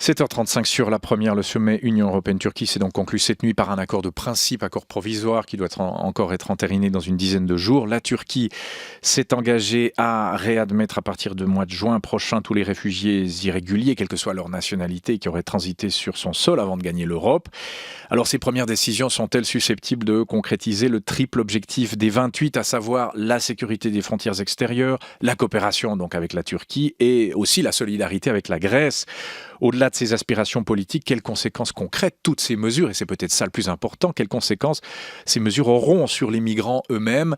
7h35 sur la première, le sommet Union européenne-Turquie s'est donc conclu cette nuit par un accord de principe, accord provisoire qui doit encore être entériné dans une dizaine de jours. La Turquie s'est engagée à réadmettre à partir du mois de juin prochain tous les réfugiés irréguliers, quelle que soit leur nationalité, qui auraient transité sur son sol avant de gagner l'Europe. Alors ces premières décisions sont-elles susceptibles de concrétiser le triple objectif des 28, à savoir la sécurité des frontières extérieures, la coopération donc avec la Turquie et aussi la solidarité avec la Grèce? Au-delà de ces aspirations politiques, quelles conséquences concrètes toutes ces mesures, et c'est peut-être ça le plus important, quelles conséquences ces mesures auront sur les migrants eux-mêmes?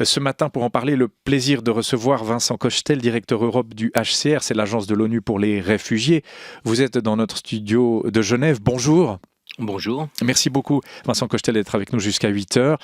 Ce matin, pour en parler, le plaisir de recevoir Vincent Cochetel, directeur Europe du HCR, c'est l'agence de l'ONU pour les réfugiés. Vous êtes dans notre studio de Genève. Bonjour. Bonjour. Merci beaucoup, Vincent Cochetel, d'être avec nous jusqu'à 8h.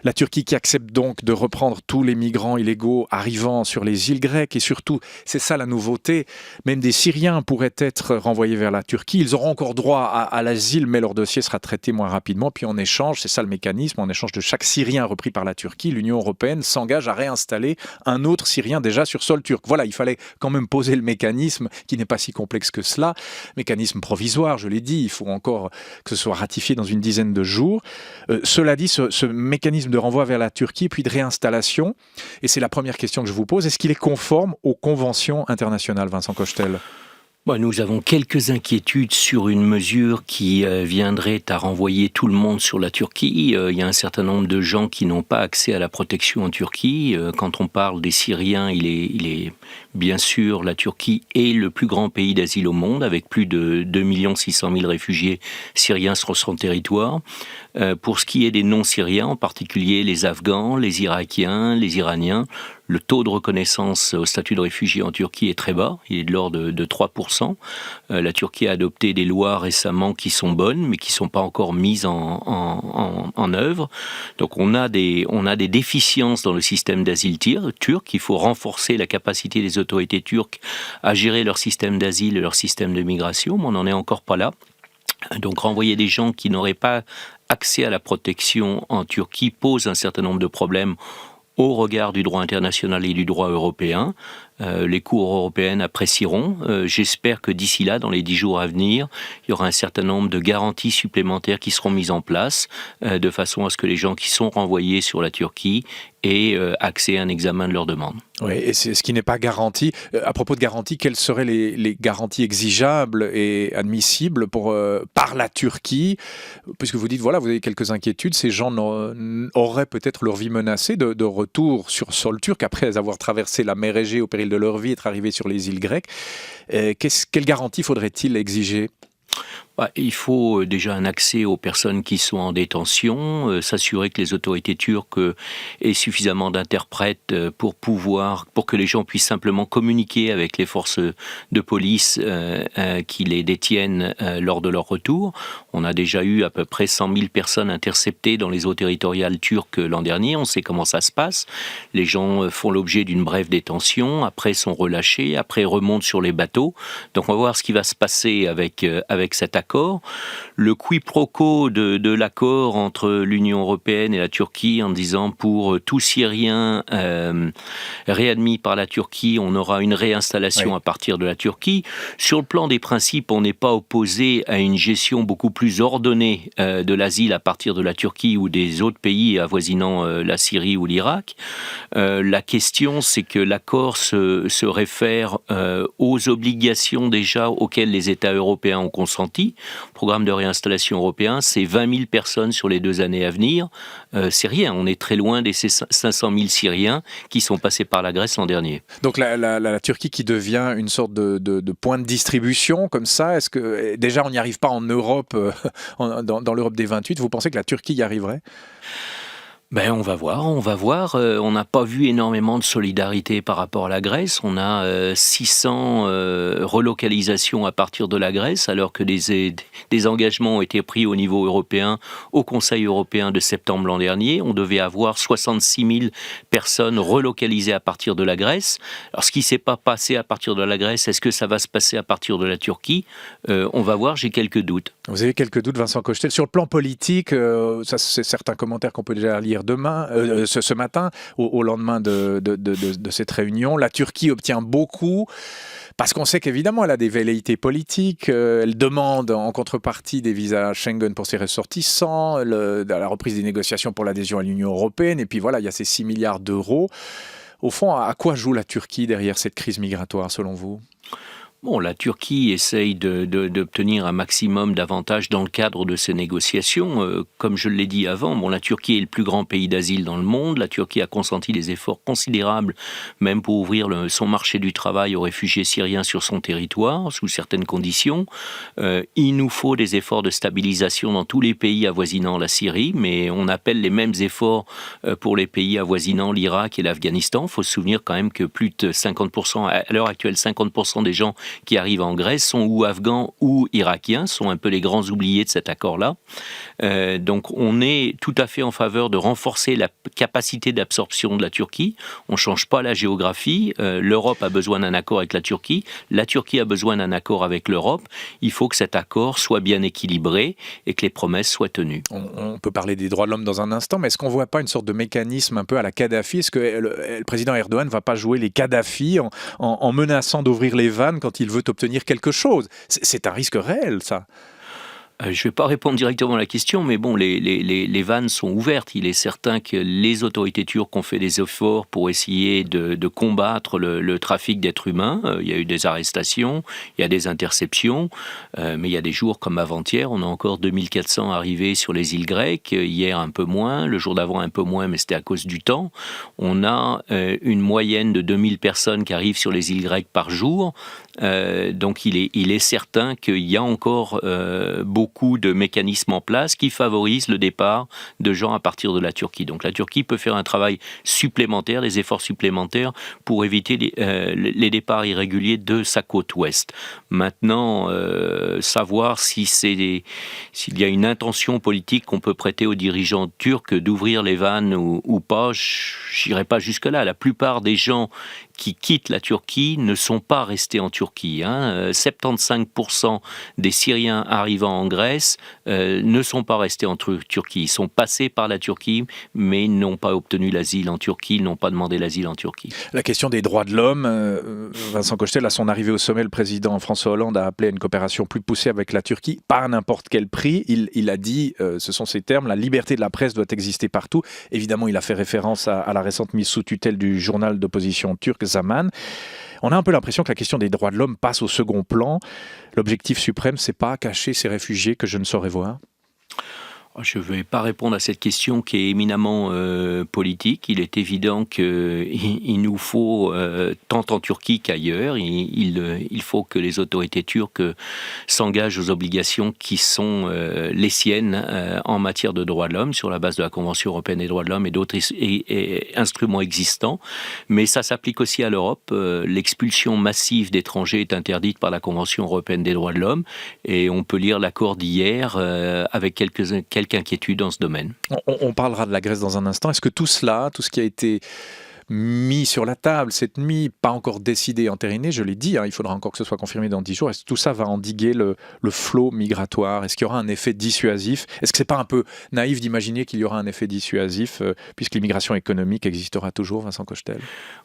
La Turquie qui accepte donc de reprendre tous les migrants illégaux arrivant sur les îles grecques et surtout, c'est ça la nouveauté, même des Syriens pourraient être renvoyés vers la Turquie. Ils auront encore droit à l'asile, mais leur dossier sera traité moins rapidement. Puis en échange, c'est ça le mécanisme, en échange de chaque Syrien repris par la Turquie, l'Union européenne s'engage à réinstaller un autre Syrien déjà sur sol turc. Voilà, il fallait quand même poser le mécanisme qui n'est pas si complexe que cela. Mécanisme provisoire, je l'ai dit, il faut encore que ce soit ratifié dans une dizaine de jours. Cela dit, ce mécanisme de renvoi vers la Turquie, puis de réinstallation, et c'est la première question que je vous pose, est-ce qu'il est conforme aux conventions internationales, Vincent Cochetel ? Nous avons quelques inquiétudes sur une mesure qui viendrait à renvoyer tout le monde sur la Turquie. Il y a un certain nombre de gens qui n'ont pas accès à la protection en Turquie. Quand on parle des Syriens, il est bien sûr la Turquie est le plus grand pays d'asile au monde, avec plus de 2 600 000 réfugiés syriens sur son territoire. Pour ce qui est des non-syriens, en particulier les Afghans, les Irakiens, les Iraniens, le taux de reconnaissance au statut de réfugié en Turquie est très bas, il est de l'ordre de 3%. La Turquie a adopté des lois récemment qui sont bonnes, mais qui ne sont pas encore mises en œuvre. Donc on a des déficiences dans le système d'asile turc. Il faut renforcer la capacité des autorités turques à gérer leur système d'asile et leur système de migration, mais on n'en est encore pas là. Donc renvoyer des gens qui n'auraient pas accès à la protection en Turquie pose un certain nombre de problèmes au regard du droit international et du droit européen. Les cours européennes apprécieront. J'espère que d'ici là, dans les 10 jours à venir, il y aura un certain nombre de garanties supplémentaires qui seront mises en place, de façon à ce que les gens qui sont renvoyés sur la Turquie aient accès à un examen de leur demande. Oui, et c'est ce qui n'est pas garanti. À propos de garanties, quelles seraient les garanties exigeables et admissibles par la Turquie? Puisque vous dites, voilà, vous avez quelques inquiétudes, ces gens auraient peut-être leur vie menacée de retour sur sol turc après avoir traversé la mer Égée au péril de leur vie, être arrivés sur les îles grecques. Quelle garantie faudrait-il exiger ? Il faut déjà un accès aux personnes qui sont en détention, s'assurer que les autorités turques aient suffisamment d'interprètes pour que les gens puissent simplement communiquer avec les forces de police qui les détiennent lors de leur retour. On a déjà eu à peu près 100 000 personnes interceptées dans les eaux territoriales turques l'an dernier. On sait comment ça se passe. Les gens font l'objet d'une brève détention, après sont relâchés, après remontent sur les bateaux. Donc on va voir ce qui va se passer avec cet accord. Le quiproquo de l'accord entre l'Union européenne et la Turquie en disant pour tout Syrien réadmis par la Turquie, on aura une réinstallation à partir de la Turquie. Sur le plan des principes, on n'est pas opposé à une gestion beaucoup plus ordonnée de l'asile à partir de la Turquie ou des autres pays avoisinant la Syrie ou l'Irak. La question, c'est que l'accord se réfère aux obligations déjà auxquelles les États européens ont consenti. Le programme de réinstallation européen, c'est 20 000 personnes sur les 2 années à venir. C'est rien, on est très loin des 500 000 Syriens qui sont passés par la Grèce l'an dernier. Donc la Turquie qui devient une sorte de point de distribution comme ça, est-ce que déjà on n'y arrive pas en Europe, dans l'Europe des 28, vous pensez que la Turquie y arriverait ? On va voir. On n'a pas vu énormément de solidarité par rapport à la Grèce. On a 600 relocalisations à partir de la Grèce, alors que des engagements ont été pris au niveau européen, au Conseil européen de septembre l'an dernier. On devait avoir 66 000 personnes relocalisées à partir de la Grèce. Alors, ce qui ne s'est pas passé à partir de la Grèce, est-ce que ça va se passer à partir de la Turquie ? On va voir, j'ai quelques doutes. Vous avez quelques doutes, Vincent Cochetel. Sur le plan politique, ça, c'est certains commentaires qu'on peut déjà lire hier ce matin, au lendemain de cette réunion. La Turquie obtient beaucoup, parce qu'on sait qu'évidemment, elle a des velléités politiques. Elle demande en contrepartie des visas Schengen pour ses ressortissants, la reprise des négociations pour l'adhésion à l'Union européenne. Et puis voilà, il y a ces 6 milliards d'euros. Au fond, à quoi joue la Turquie derrière cette crise migratoire, selon vous ? Bon, la Turquie essaye d'obtenir un maximum d'avantages dans le cadre de ces négociations. Comme je l'ai dit avant, la Turquie est le plus grand pays d'asile dans le monde. La Turquie a consenti des efforts considérables, même pour ouvrir son marché du travail aux réfugiés syriens sur son territoire, sous certaines conditions. Il nous faut des efforts de stabilisation dans tous les pays avoisinant la Syrie, mais on appelle les mêmes efforts pour les pays avoisinant l'Irak et l'Afghanistan. Il faut se souvenir quand même que plus de 50%, à l'heure actuelle, 50% des gens qui arrivent en Grèce sont ou afghans ou irakiens, sont un peu les grands oubliés de cet accord-là. Donc on est tout à fait en faveur de renforcer la capacité d'absorption de la Turquie. On ne change pas la géographie. L'Europe a besoin d'un accord avec la Turquie a besoin d'un accord avec l'Europe. Il faut que cet accord soit bien équilibré et que les promesses soient tenues. On peut parler des droits de l'homme dans un instant, mais est-ce qu'on ne voit pas une sorte de mécanisme un peu à la Kadhafi ? Est-ce que le président Erdogan ne va pas jouer les Kadhafi en menaçant d'ouvrir les vannes quand il veut obtenir quelque chose ? C'est un risque réel, ça. Je ne vais pas répondre directement à la question, mais bon, les vannes sont ouvertes. Il est certain que les autorités turques ont fait des efforts pour essayer de combattre le trafic d'êtres humains. Il y a eu des arrestations, il y a des interceptions, mais il y a des jours comme avant-hier, on a encore 2400 arrivés sur les îles grecques, hier un peu moins, le jour d'avant un peu moins, mais c'était à cause du temps. On a une moyenne de 2000 personnes qui arrivent sur les îles grecques par jour. Donc il est certain qu'il y a encore beaucoup de mécanismes en place qui favorisent le départ de gens à partir de la Turquie. Donc la Turquie peut faire un travail supplémentaire, des efforts supplémentaires pour éviter les départs irréguliers de sa côte ouest. Maintenant, savoir s'il y a une intention politique qu'on peut prêter aux dirigeants turcs d'ouvrir les vannes ou pas, j'irai pas jusque-là. La plupart des gens qui quittent la Turquie ne sont pas restés en Turquie. 75% des Syriens arrivant en Grèce ne sont pas restés en Turquie. Ils sont passés par la Turquie, mais ils n'ont pas obtenu l'asile en Turquie, ils n'ont pas demandé l'asile en Turquie. La question des droits de l'homme, Vincent Cochetel, à son arrivée au sommet, le président François Hollande a appelé à une coopération plus poussée avec la Turquie, pas à n'importe quel prix. Il a dit, ce sont ses termes, la liberté de la presse doit exister partout. Évidemment, il a fait référence à la récente mise sous tutelle du journal d'opposition turc Zaman. On a un peu l'impression que la question des droits de l'homme passe au second plan. L'objectif suprême, c'est pas cacher ces réfugiés que je ne saurais voir. Je ne vais pas répondre à cette question qui est éminemment politique. Il est évident qu'il nous faut, tant en Turquie qu'ailleurs, il faut que les autorités turques s'engagent aux obligations qui sont les siennes en matière de droits de l'homme, sur la base de la Convention européenne des droits de l'homme et d'autres instruments existants. Mais ça s'applique aussi à l'Europe. L'expulsion massive d'étrangers est interdite par la Convention européenne des droits de l'homme. Et on peut lire l'accord d'hier avec quelques inquiétude dans ce domaine. On parlera de la Grèce dans un instant. Est-ce que tout cela, tout ce qui a été mis sur la table cette nuit, pas encore décidé, entériné, je l'ai dit, il faudra encore que ce soit confirmé dans 10 jours, est-ce que tout ça va endiguer le flot migratoire ? Est-ce qu'il y aura un effet dissuasif ? Est-ce que c'est pas un peu naïf d'imaginer qu'il y aura un effet dissuasif puisque l'immigration économique existera toujours, Vincent Cochetel ?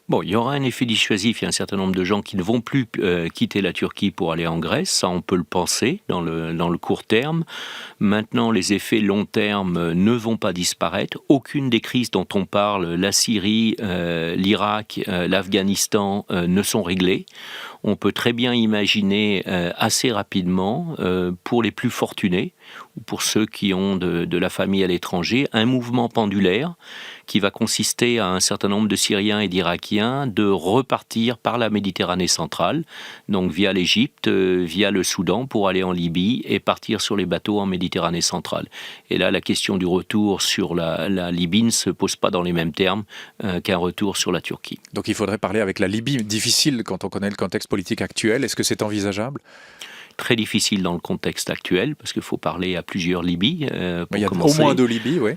Bon, il y aura un effet dissuasif. Il y a un certain nombre de gens qui ne vont plus quitter la Turquie pour aller en Grèce. Ça, on peut le penser dans le court terme. Maintenant, les effets long terme ne vont pas disparaître. Aucune des crises dont on parle, la Syrie, l'Irak, l'Afghanistan, ne sont réglées. On peut très bien imaginer assez rapidement, pour les plus fortunés, ou pour ceux qui ont de la famille à l'étranger, un mouvement pendulaire qui va consister à un certain nombre de Syriens et d'Irakiens de repartir par la Méditerranée centrale, donc via l'Égypte, via le Soudan pour aller en Libye et partir sur les bateaux en Méditerranée centrale. Et là, la question du retour sur la Libye ne se pose pas dans les mêmes termes qu'un retour sur la Turquie. Donc il faudrait parler avec la Libye. Difficile quand on connaît le contexte politique actuel. Est-ce que c'est envisageable ? Très difficile dans le contexte actuel, parce qu'il faut parler à plusieurs Libyes. Il y a commencer. Au moins 2 Libyes, oui.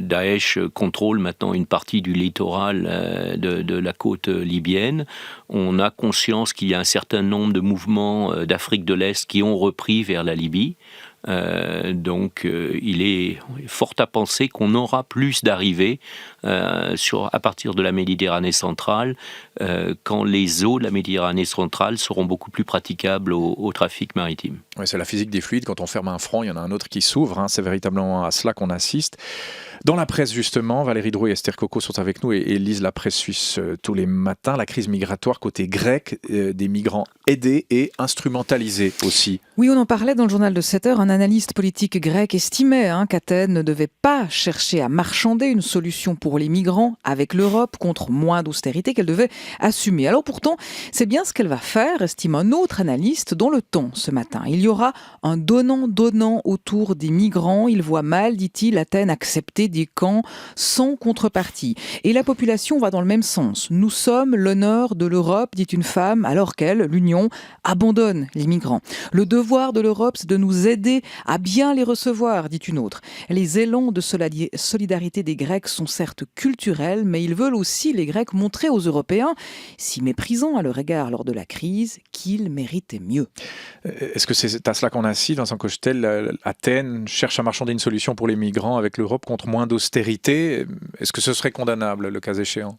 Daesh contrôle maintenant une partie du littoral de la côte libyenne. On a conscience qu'il y a un certain nombre de mouvements d'Afrique de l'Est qui ont repris vers la Libye. Donc il est fort à penser qu'on aura plus d'arrivées à partir de la Méditerranée centrale quand les eaux de la Méditerranée centrale seront beaucoup plus praticables au trafic maritime. Ouais, c'est la physique des fluides. Quand on ferme un front, il y en a un autre qui s'ouvre. C'est véritablement à cela qu'on assiste. Dans la presse, justement, Valérie Drouet et Esther Coco sont avec nous et lisent la presse suisse tous les matins. La crise migratoire côté grec, des migrants aidés et instrumentalisés aussi. Oui, on en parlait dans le journal de 7 heures. Un analyste politique grec estimait qu'Athènes ne devait pas chercher à marchander une solution pour les migrants avec l'Europe contre moins d'austérité qu'elle devait assumer. Alors pourtant, c'est bien ce qu'elle va faire, estime un autre analyste dans Le Temps ce matin. Il y aura un donnant-donnant autour des migrants. Il voit mal, dit-il, Athènes accepter des camps sans contrepartie. Et la population va dans le même sens. Nous sommes l'honneur de l'Europe, dit une femme, alors qu'elle, l'Union, abandonne les migrants. Le devoir de l'Europe, c'est de nous aider à bien les recevoir, dit une autre. Les élans de solidarité des Grecs sont certes culturels, mais ils veulent aussi, les Grecs, montrer aux Européens, si méprisants à leur égard lors de la crise, qu'ils méritaient mieux. Est-ce que c'est à cela qu'on assiste, Vincent Cochetel? Athènes cherche à marchander une solution pour les migrants avec l'Europe contre moins d'austérité. Est-ce que ce serait condamnable, le cas échéant?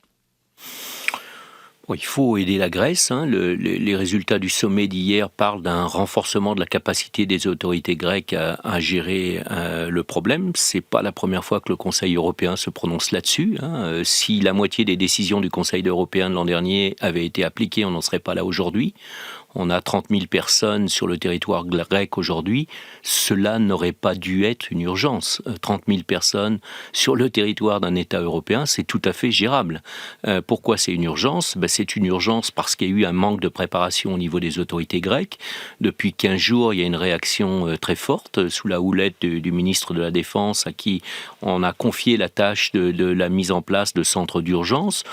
Il faut aider la Grèce. Les résultats du sommet d'hier parlent d'un renforcement de la capacité des autorités grecques à gérer le problème. C'est pas la première fois que le Conseil européen se prononce là-dessus. Si la moitié des décisions du Conseil européen de l'an dernier avaient été appliquées, on n'en serait pas là aujourd'hui. On a 30 000 personnes sur le territoire grec aujourd'hui. Cela n'aurait pas dû être une urgence. 30 000 personnes sur le territoire d'un État européen, c'est tout à fait gérable. Pourquoi c'est une urgence? C'est une urgence parce qu'il y a eu un manque de préparation au niveau des autorités grecques. Depuis 15 jours, il y a une réaction très forte sous la houlette du ministre de la Défense à qui on a confié la tâche de la mise en place de centres d'urgence.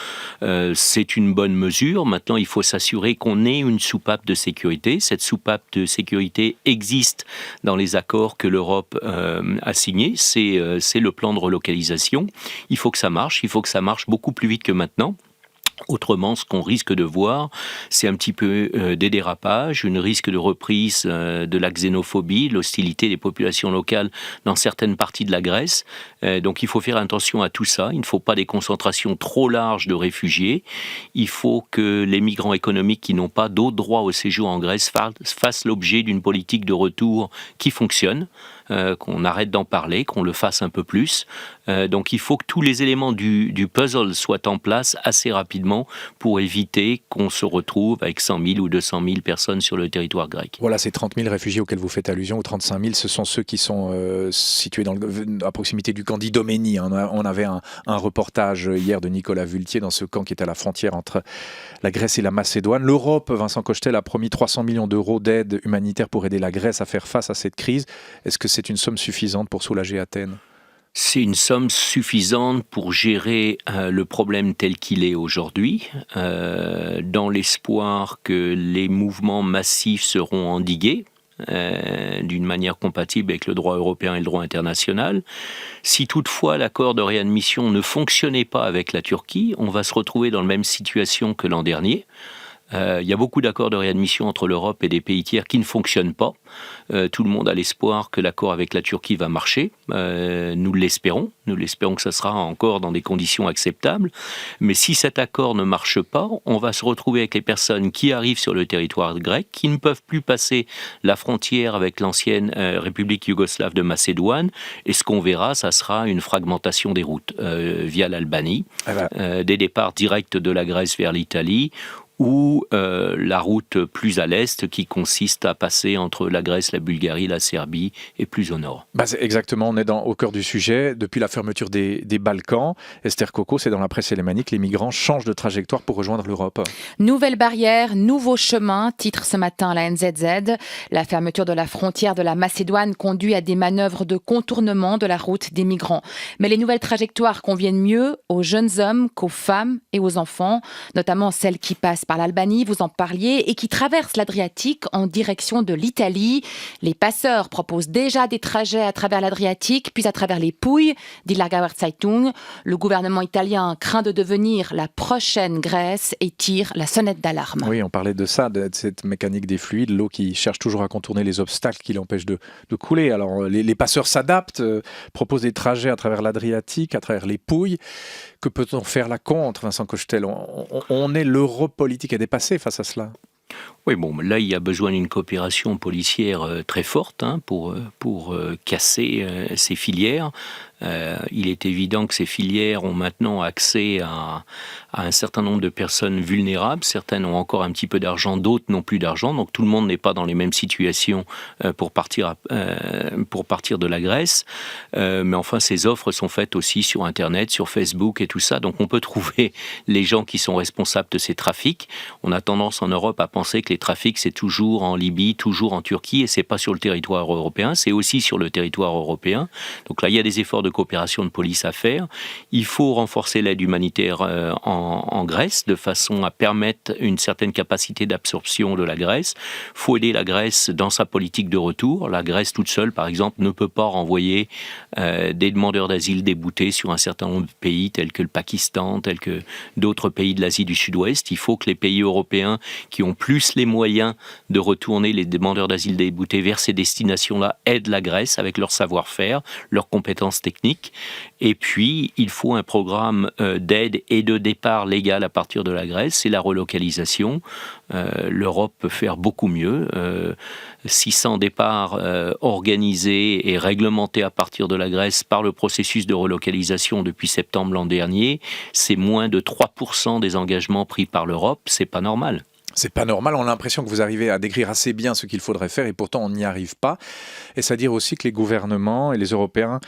C'est une bonne mesure. Maintenant, il faut s'assurer qu'on ait une soupape de sécurité. Cette soupape de sécurité existe dans les accords que l'Europe a signés. C'est le plan de relocalisation. Il faut que ça marche beaucoup plus vite que maintenant. Autrement, ce qu'on risque de voir, c'est un petit peu des dérapages, un risque de reprise de la xénophobie, l'hostilité des populations locales dans certaines parties de la Grèce. Donc il faut faire attention à tout ça. Il ne faut pas des concentrations trop larges de réfugiés. Il faut que les migrants économiques qui n'ont pas d'autre droit au séjour en Grèce fassent l'objet d'une politique de retour qui fonctionne. Qu'on arrête d'en parler, qu'on le fasse un peu plus. Donc il faut que tous les éléments du puzzle soient en place assez rapidement pour éviter qu'on se retrouve avec 100 000 ou 200 000 personnes sur le territoire grec. Voilà, ces 30 000 réfugiés auxquels vous faites allusion, ou 35 000, ce sont ceux qui sont situés à proximité du camp d'Idoménie. On avait un reportage hier de Nicolas Vultier dans ce camp qui est à la frontière entre la Grèce et la Macédoine. L'Europe, Vincent Cochetel, a promis 300 millions d'euros d'aide humanitaire pour aider la Grèce à faire face à cette crise. Est-ce que c'est une somme suffisante pour soulager Athènes? C'est une somme suffisante pour gérer le problème tel qu'il est aujourd'hui, dans l'espoir que les mouvements massifs seront endigués d'une manière compatible avec le droit européen et le droit international. Si toutefois l'accord de réadmission ne fonctionnait pas avec la Turquie, on va se retrouver dans la même situation que l'an dernier. Il y a beaucoup d'accords de réadmission entre l'Europe et des pays tiers qui ne fonctionnent pas. Tout le monde a l'espoir que l'accord avec la Turquie va marcher. Nous l'espérons que ça sera encore dans des conditions acceptables. Mais si cet accord ne marche pas, on va se retrouver avec les personnes qui arrivent sur le territoire grec, qui ne peuvent plus passer la frontière avec l'ancienne République yougoslave de Macédoine. Et ce qu'on verra, ça sera une fragmentation des routes via l'Albanie, des départs directs de la Grèce vers l'Italie, ou la route plus à l'est qui consiste à passer entre la Grèce, la Bulgarie, la Serbie et plus au nord. Exactement, on est au cœur du sujet. Depuis la fermeture des Balkans, Esther Coco, c'est dans la presse élémanique, les migrants changent de trajectoire pour rejoindre l'Europe. Nouvelle barrière, nouveau chemin, titre ce matin la NZZ. La fermeture de la frontière de la Macédoine conduit à des manœuvres de contournement de la route des migrants. Mais les nouvelles trajectoires conviennent mieux aux jeunes hommes qu'aux femmes et aux enfants, notamment celles qui passent par par l'Albanie, vous en parliez, et qui traversent l'Adriatique en direction de l'Italie. Les passeurs proposent déjà des trajets à travers l'Adriatique, puis à travers les Pouilles, dit la Gauer Zeitung. Le gouvernement italien craint de devenir la prochaine Grèce et tire la sonnette d'alarme. Oui, on parlait de ça, de cette mécanique des fluides, l'eau qui cherche toujours à contourner les obstacles qui l'empêchent de couler. Alors les passeurs s'adaptent, proposent des trajets à travers l'Adriatique, à travers les Pouilles. Que peut-on faire là contre, Vincent Cochetel? On est l'Europe politique est dépassée face à cela. Oui, bon, là, il y a besoin d'une coopération policière très forte pour casser ces filières. Il est évident que ces filières ont maintenant accès à un certain nombre de personnes vulnérables. Certaines ont encore un petit peu d'argent, d'autres n'ont plus d'argent. Donc tout le monde n'est pas dans les mêmes situations pour partir de la Grèce. Mais enfin, ces offres sont faites aussi sur Internet, sur Facebook et tout ça. Donc on peut trouver les gens qui sont responsables de ces trafics. On a tendance en Europe à penser que les trafics, c'est toujours en Libye, toujours en Turquie, et c'est pas sur le territoire européen, c'est aussi sur le territoire européen. Donc là, il y a des efforts de coopération de police à faire. Il faut renforcer l'aide humanitaire en Grèce, de façon à permettre une certaine capacité d'absorption de la Grèce. Il faut aider la Grèce dans sa politique de retour. La Grèce toute seule, par exemple, ne peut pas renvoyer des demandeurs d'asile déboutés sur un certain nombre de pays, tels que le Pakistan, tels que d'autres pays de l'Asie du Sud-Ouest. Il faut que les pays européens qui ont plus les moyens de retourner les demandeurs d'asile déboutés vers ces destinations-là aident la Grèce avec leur savoir-faire, leurs compétences techniques. Et puis, il faut un programme d'aide et de départ légal à partir de la Grèce. C'est la relocalisation. L'Europe peut faire beaucoup mieux. 600 départs organisés et réglementés à partir de la Grèce par le processus de relocalisation depuis septembre l'an dernier. C'est moins de 3% des engagements pris par l'Europe. C'est pas normal. C'est pas normal, on a l'impression que vous arrivez à décrire assez bien ce qu'il faudrait faire et pourtant on n'y arrive pas. Et c'est à dire aussi que les gouvernements et les Européens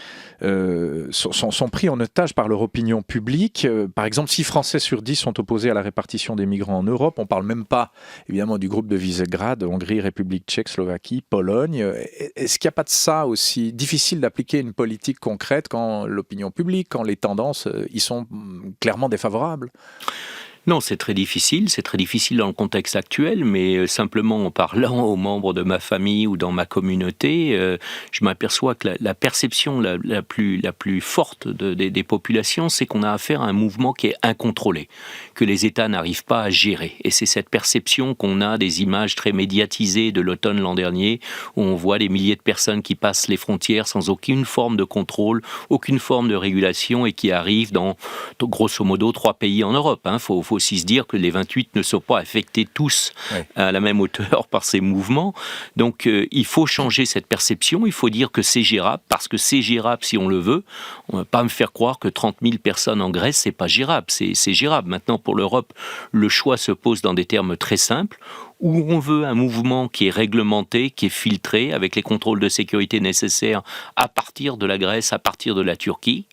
sont pris en otage par leur opinion publique. Par exemple, 6 Français sur 10 sont opposés à la répartition des migrants en Europe. On ne parle même pas évidemment du groupe de Visegrad, Hongrie, République tchèque, Slovaquie, Pologne. Est-ce qu'il n'y a pas de ça aussi difficile d'appliquer une politique concrète quand l'opinion publique, quand les tendances y sont clairement défavorables ? Non, c'est très difficile dans le contexte actuel, mais simplement en parlant aux membres de ma famille ou dans ma communauté, je m'aperçois que la perception la plus forte des populations, c'est qu'on a affaire à un mouvement qui est incontrôlé, que les États n'arrivent pas à gérer. Et c'est cette perception qu'on a des images très médiatisées de l'automne l'an dernier, où on voit des milliers de personnes qui passent les frontières sans aucune forme de contrôle, aucune forme de régulation et qui arrivent dans, grosso modo, 3 pays en Europe. Faut aussi se dire que les 28 ne sont pas affectés tous à la même hauteur par ces mouvements. Donc il faut changer cette perception, il faut dire que c'est gérable, parce que c'est gérable si on le veut. On ne va pas me faire croire que 30 000 personnes en Grèce, c'est pas gérable, c'est gérable. Maintenant, pour l'Europe, le choix se pose dans des termes très simples, où on veut un mouvement qui est réglementé, qui est filtré, avec les contrôles de sécurité nécessaires à partir de la Grèce, à partir de la Turquie,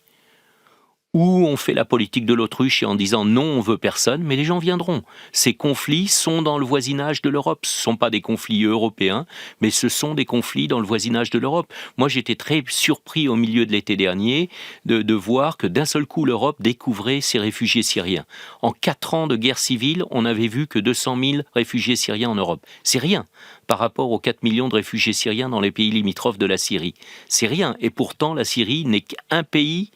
où on fait la politique de l'autruche et en disant non, on veut personne, mais les gens viendront. Ces conflits sont dans le voisinage de l'Europe. Ce ne sont pas des conflits européens, mais ce sont des conflits dans le voisinage de l'Europe. Moi, j'étais très surpris au milieu de l'été dernier de voir que d'un seul coup, l'Europe découvrait ces réfugiés syriens. En 4 ans de guerre civile, on n'avait vu que 200 000 réfugiés syriens en Europe. C'est rien par rapport aux 4 millions de réfugiés syriens dans les pays limitrophes de la Syrie. C'est rien. Et pourtant, la Syrie n'est qu'un pays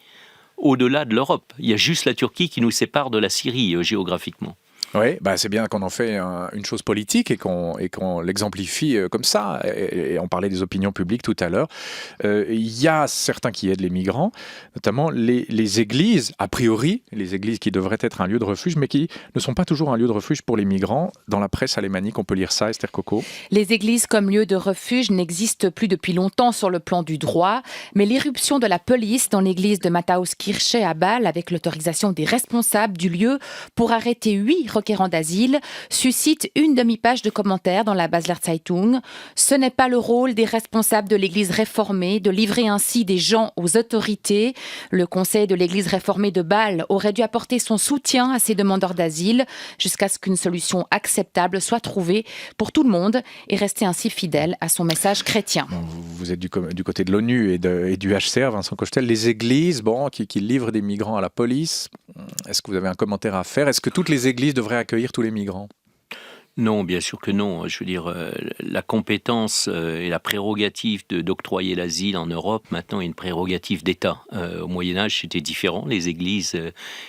au-delà de l'Europe. Il y a juste la Turquie qui nous sépare de la Syrie géographiquement. Oui, c'est bien qu'on en fait une chose politique et qu'on l'exemplifie comme ça. Et on parlait des opinions publiques tout à l'heure. Il y a certains qui aident les migrants, notamment les églises, a priori, les églises qui devraient être un lieu de refuge, mais qui ne sont pas toujours un lieu de refuge pour les migrants. Dans la presse alémanique, on peut lire ça, Esther Coco. Les églises comme lieu de refuge n'existent plus depuis longtemps sur le plan du droit, mais l'irruption de la police dans l'église de Mattauskirche à Bâle, avec l'autorisation des responsables du lieu pour arrêter 8 requérants d'asile, suscite une demi-page de commentaires dans la Basler Zeitung. Ce n'est pas le rôle des responsables de l'église réformée de livrer ainsi des gens aux autorités. Le conseil de l'église réformée de Bâle aurait dû apporter son soutien à ces demandeurs d'asile jusqu'à ce qu'une solution acceptable soit trouvée pour tout le monde et rester ainsi fidèle à son message chrétien. Bon, vous êtes du côté de l'ONU et du HCR, Vincent Cochetel. Les églises qui livrent des migrants à la police, est-ce que vous avez un commentaire à faire ? Est-ce que toutes les églises devraient accueillir tous les migrants ? Non, bien sûr que non. Je veux dire, la compétence et la prérogative d'octroyer l'asile en Europe, maintenant, est une prérogative d'État. Au Moyen-Âge, c'était différent. Les églises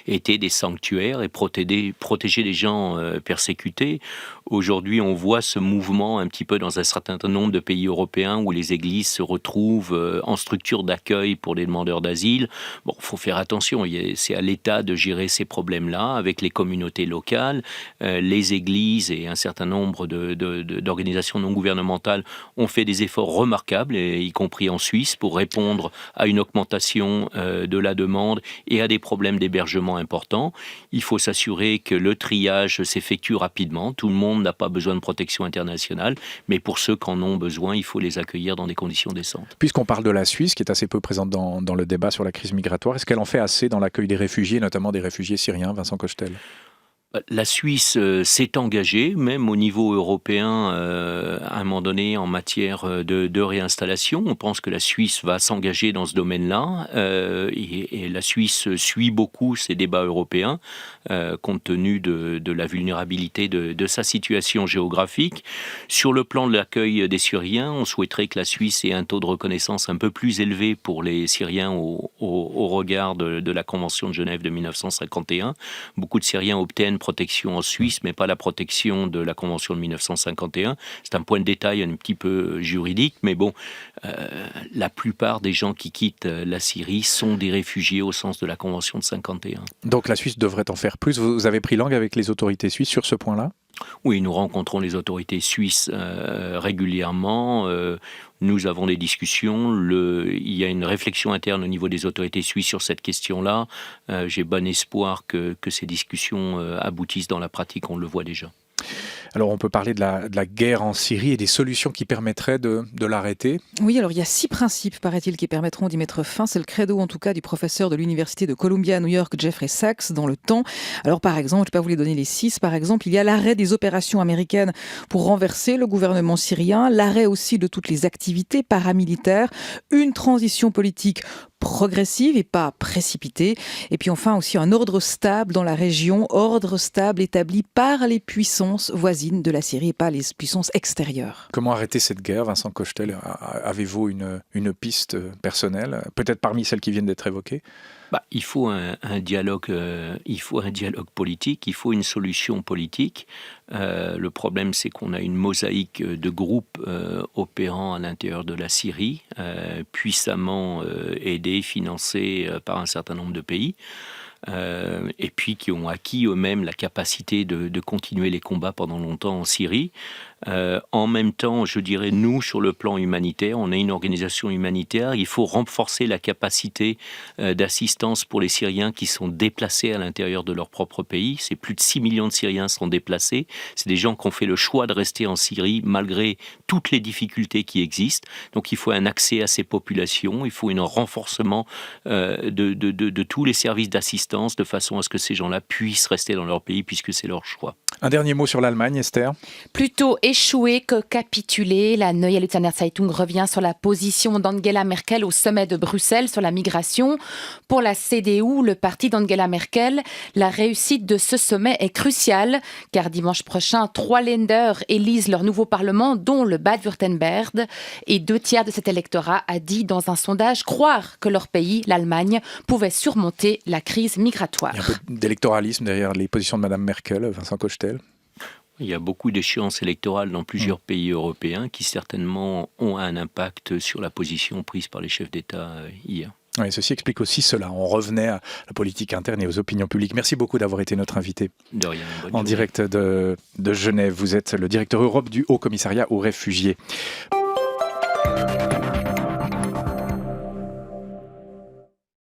étaient des sanctuaires et protégeaient les gens persécutés. Aujourd'hui, on voit ce mouvement un petit peu dans un certain nombre de pays européens où les églises se retrouvent en structure d'accueil pour les demandeurs d'asile. Bon, il faut faire attention. C'est à l'État de gérer ces problèmes-là avec les communautés locales, les églises et un certain nombre d'organisations non gouvernementales ont fait des efforts remarquables, y compris en Suisse, pour répondre à une augmentation de la demande et à des problèmes d'hébergement importants. Il faut s'assurer que le triage s'effectue rapidement. Tout le monde n'a pas besoin de protection internationale, mais pour ceux qui en ont besoin, il faut les accueillir dans des conditions décentes. Puisqu'on parle de la Suisse, qui est assez peu présente dans le débat sur la crise migratoire, est-ce qu'elle en fait assez dans l'accueil des réfugiés, notamment des réfugiés syriens, Vincent Cochetel ? La Suisse s'est engagée, même au niveau européen, à un moment donné, en matière de réinstallation. On pense que la Suisse va s'engager dans ce domaine-là. Et la Suisse suit beaucoup ces débats européens, compte tenu de la vulnérabilité de sa situation géographique. Sur le plan de l'accueil des Syriens, on souhaiterait que la Suisse ait un taux de reconnaissance un peu plus élevé pour les Syriens au regard de la Convention de Genève de 1951. Beaucoup de Syriens obtiennent protection en Suisse, mais pas la protection de la Convention de 1951. C'est un point de détail un petit peu juridique, mais bon, la plupart des gens qui quittent la Syrie sont des réfugiés au sens de la Convention de 51. Donc la Suisse devrait en faire plus. Vous avez pris langue avec les autorités suisses sur ce point-là ? Oui, nous rencontrons les autorités suisses régulièrement. Nous avons des discussions. Il y a une réflexion interne au niveau des autorités suisses sur cette question-là. J'ai bon espoir que ces discussions aboutissent dans la pratique. On le voit déjà. Alors on peut parler de la guerre en Syrie et des solutions qui permettraient de l'arrêter. Oui, alors il y a 6 principes, paraît-il, qui permettront d'y mettre fin. C'est le credo, en tout cas, du professeur de l'université de Columbia à New York, Jeffrey Sachs, dans le temps. Alors par exemple, je ne vais pas vous les donner les 6, par exemple, il y a l'arrêt des opérations américaines pour renverser le gouvernement syrien, l'arrêt aussi de toutes les activités paramilitaires, une transition politique progressive et pas précipitée. Et puis enfin aussi un ordre stable dans la région, ordre stable établi par les puissances voisines de la Syrie et pas les puissances extérieures. Comment arrêter cette guerre, Vincent Cochetel ? Avez-vous une piste personnelle, peut-être parmi celles qui viennent d'être évoquées ? Il faut un dialogue politique, il faut une solution politique. Le problème, c'est qu'on a une mosaïque de groupes opérant à l'intérieur de la Syrie, puissamment aidés, financés par un certain nombre de pays. Et puis qui ont acquis eux-mêmes la capacité de continuer les combats pendant longtemps en Syrie. En même temps, je dirais, nous, sur le plan humanitaire, on est une organisation humanitaire, il faut renforcer la capacité d'assistance pour les Syriens qui sont déplacés à l'intérieur de leur propre pays. C'est plus de 6 millions de Syriens sont déplacés. C'est des gens qui ont fait le choix de rester en Syrie malgré toutes les difficultés qui existent. Donc il faut un accès à ces populations, il faut un renforcement de tous les services d'assistance de façon à ce que ces gens-là puissent rester dans leur pays puisque c'est leur choix. Un dernier mot sur l'Allemagne, Esther ? Plutôt échoué que capitulé, la Neue Luzerner Zeitung revient sur la position d'Angela Merkel au sommet de Bruxelles sur la migration. Pour la CDU, le parti d'Angela Merkel, la réussite de ce sommet est cruciale, car dimanche prochain, 3 Länder élisent leur nouveau parlement, dont le Bade-Württemberg, et 2 tiers de cet électorat a dit dans un sondage croire que leur pays, l'Allemagne, pouvait surmonter la crise migratoire. Il y a un peu d'électoralisme derrière les positions de Mme Merkel, Vincent Cochetel. Il y a beaucoup d'échéances électorales dans plusieurs pays européens qui certainement ont un impact sur la position prise par les chefs d'État hier. Oui, ceci explique aussi cela. On revenait à la politique interne et aux opinions publiques. Merci beaucoup d'avoir été notre invité. De rien. En direct de Genève, vous êtes le directeur Europe du Haut Commissariat aux réfugiés.